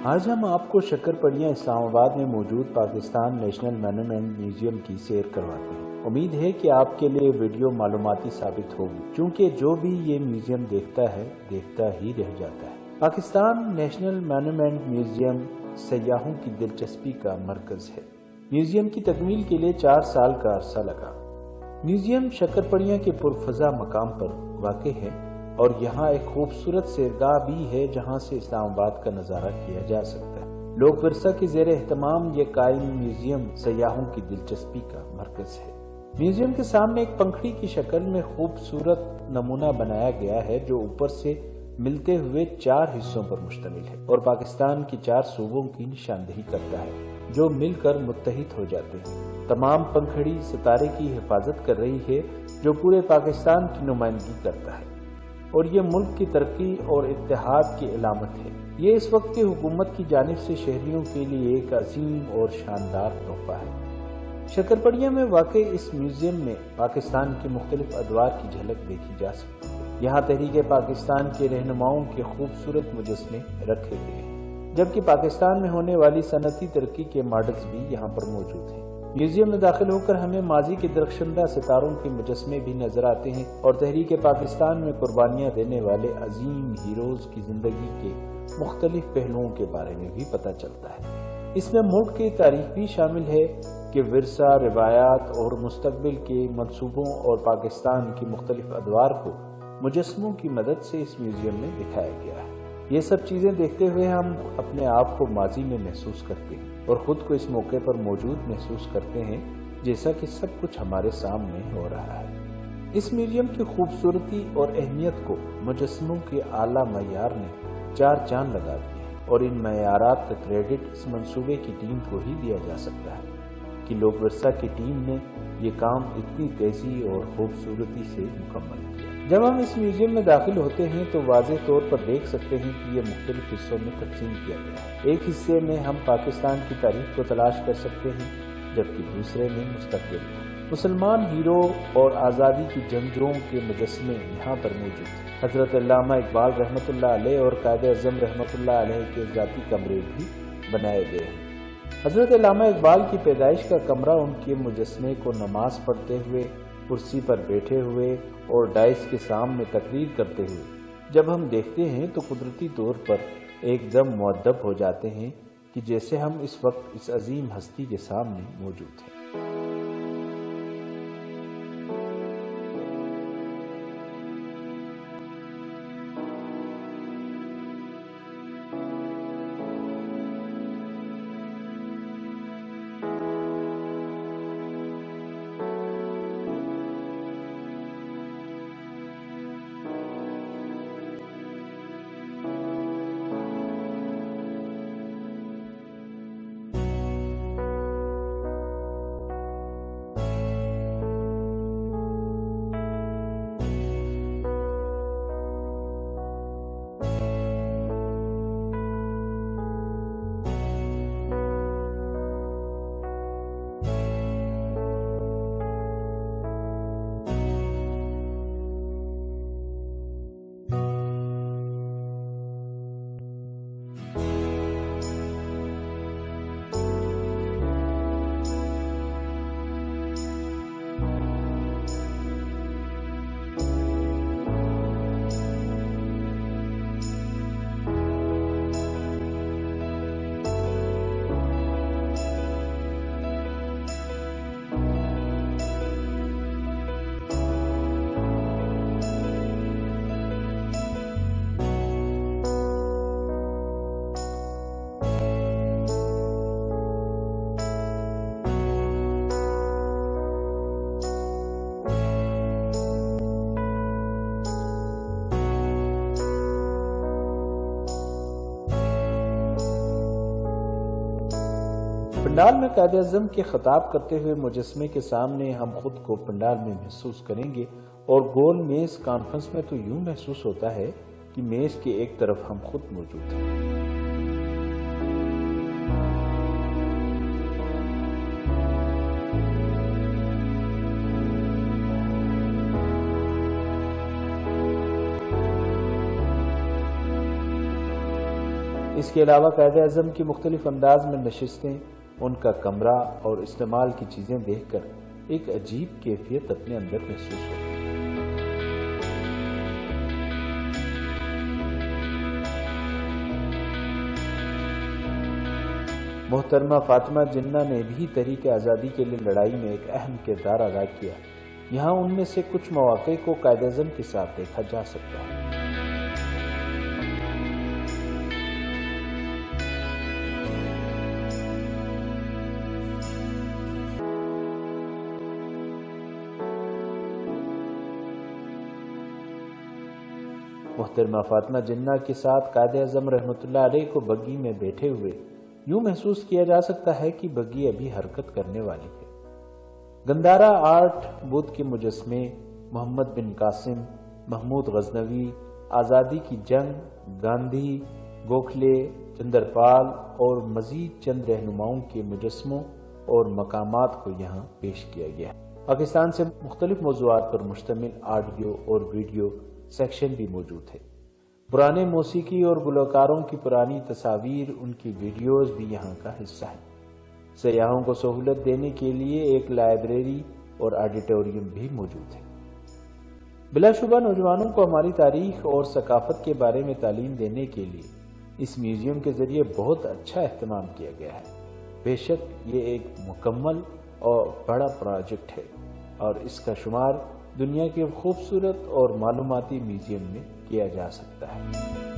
आज हम आपको शक्करपड़िया इस्लामाबाद में मौजूद पाकिस्तान नेशनल मॉन्यूमेंट म्यूजियम की सैर करवाते हैं। उम्मीद है कि आपके लिए वीडियो मालूमाती साबित होगी, क्योंकि जो भी ये म्यूजियम देखता है देखता ही रह जाता है। पाकिस्तान नेशनल मॉन्यूमेंट म्यूजियम सयाहों की दिलचस्पी का मरकज है। म्यूजियम की तकमील के लिए 4 साल का अरसा लगा। म्यूजियम शक्करपड़िया के पुरफजा मकाम पर वाक़ है और यहाँ एक खूबसूरत सैरगाह भी है जहाँ से इस्लामाबाद का नज़ारा किया जा सकता है। लोक विरसा के ज़ेर एहतमाम ये कायम म्यूजियम सयाहों की दिलचस्पी का मरकज है। म्यूजियम के सामने एक पंखड़ी की शक्ल में खूबसूरत नमूना बनाया गया है जो ऊपर से मिलते हुए 4 हिस्सों पर मुश्तमिल है और पाकिस्तान की 4 सूबों की निशानदेही करता है जो मिलकर मुत्तहिद हो जाते हैं। तमाम पंखड़ी सितारे की हिफाजत कर रही है जो पूरे पाकिस्तान की नुमाइंदगी करता है और ये मुल्क की तरक्की और इत्तेहाद की अलामत है। ये इस वक्त की हुकूमत की जानिब से शहरियों के लिए एक अजीम और शानदार तोहफा है। शक्करपड़िया में वाक़ इस म्यूजियम में पाकिस्तान के मुख्तलिफ अदवार की झलक देखी जा सकती है। यहाँ तहरीक पाकिस्तान के रहनुमाओं के खूबसूरत मुजस्मे रखे गए हैं, जबकि पाकिस्तान में होने वाली सनती तरक्की के मॉडल्स भी यहाँ पर मौजूद हैं। म्यूजियम में दाखिल होकर हमें माजी के दरख्शंदा सितारों के मुजस्मे भी नजर आते हैं और तहरीक पाकिस्तान में कुर्बानियाँ देने वाले अजीम हीरोज की जिंदगी के मुख्तलिफ पहलुओं के बारे में भी पता चलता है। इसमें मुल्क की तारीख भी शामिल है कि विरसा, रिवायात और मुस्तकबिल के मनसूबों और पाकिस्तान की मुख्तलिफ अदवार को मुजस्मों की मदद से इस म्यूजियम में दिखाया गया है। ये सब चीजें देखते हुए हम अपने आप को माजी में महसूस करते हैं और खुद को इस मौके पर मौजूद महसूस करते हैं जैसा कि सब कुछ हमारे सामने हो रहा है। इस म्यूजियम की खूबसूरती और अहमियत को मुजस्मों के आला मयार ने 4 चांद लगा दिए हैं और इन मयारात का क्रेडिट इस मंसूबे की टीम को ही दिया जा सकता है कि लोक विरसा की टीम ने ये काम इतनी तेजी और खूबसूरती से मुकम्मल किया। जब हम इस म्यूजियम में दाखिल होते हैं तो वाज़ेह तौर पर देख सकते हैं कि ये मुख्तलिफ हिस्सों में तकसीम किया गया है। एक हिस्से में हम पाकिस्तान की तारीख को तलाश कर सकते हैं, जबकि दूसरे में मुस्तकबिल मुसलमान हीरो और आज़ादी की जंगजोओं के मुजस्मे यहाँ पर मौजूद हैं। हजरत अल्लामा इकबाल रहमतुल्लाह अलैह और कायद-ए-आज़म रहमतुल्लाह अलैह के ज़ाती कमरे भी बनाए गए हैं। हजरत अल्लामा इकबाल की पैदाइश का कमरा उनके मुजस्मे को नमाज पढ़ते हुए, कुर्सी पर बैठे हुए और डाइस के सामने तकरीर करते हुए जब हम देखते हैं तो कुदरती तौर पर एकदम मुअद्दब हो जाते हैं कि जैसे हम इस वक्त इस अजीम हस्ती के सामने मौजूद हैं। पंडाल में कायद-ए-आज़म के खिताब करते हुए मुजस्मे के सामने हम खुद को पंडाल में महसूस करेंगे और गोल मेज कॉन्फ्रेंस में तो यूं महसूस होता है कि मेज के एक तरफ हम खुद मौजूद हैं। इसके अलावा कायद-ए-आज़म की मुख्तलिफ अंदाज में नशिस्तें, उनका कमरा और इस्तेमाल की चीज़ें देखकर एक अजीब कैफियत अपने अंदर महसूस होती है। मोहतरमा फातिमा जिन्ना ने भी तहरीक आज़ादी के लिए लड़ाई में एक अहम किरदार अदा किया। यहाँ उनमें से कुछ मौक़े को कायद-ए-आज़म के साथ देखा जा सकता है। मोहतरमा फातिमा जिन्ना के साथ कायद-ए-आज़म रहमतुल्लाह अलैह को बग्गी में बैठे हुए यूं महसूस किया जा सकता है कि बग्गी अभी हरकत करने वाली है। गंदारा आर्ट, बुद्ध के मुजस्मे, मोहम्मद बिन कासिम, महमूद गजनवी, आज़ादी की जंग, गांधी, गोखले, चंद्रपाल और मजीद चंद रहनुमाओं के मुजस्मों और मकामात को यहाँ पेश किया गया। पाकिस्तान से मुख्तलिफ मौज़ूआत पर मुश्तमिल ऑडियो और वीडियो सेक्शन भी मौजूद है। पुराने मौसीकी और गुलकारों की पुरानी तस्वीर, उनकी वीडियोस भी यहाँ का हिस्सा है। सयाहों को सहूलत देने के लिए एक लाइब्रेरी और ऑडिटोरियम भी मौजूद है। बिलाशुबा नौजवानों को हमारी तारीख और सकाफत के बारे में तालीम देने के लिए इस म्यूजियम के जरिए बहुत अच्छा एहतमाम किया गया है। बेशक ये एक मुकम्मल और बड़ा प्रोजेक्ट है और इसका शुमार दुनिया के खूबसूरत और मालूमाती म्यूजियम में किया जा सकता है।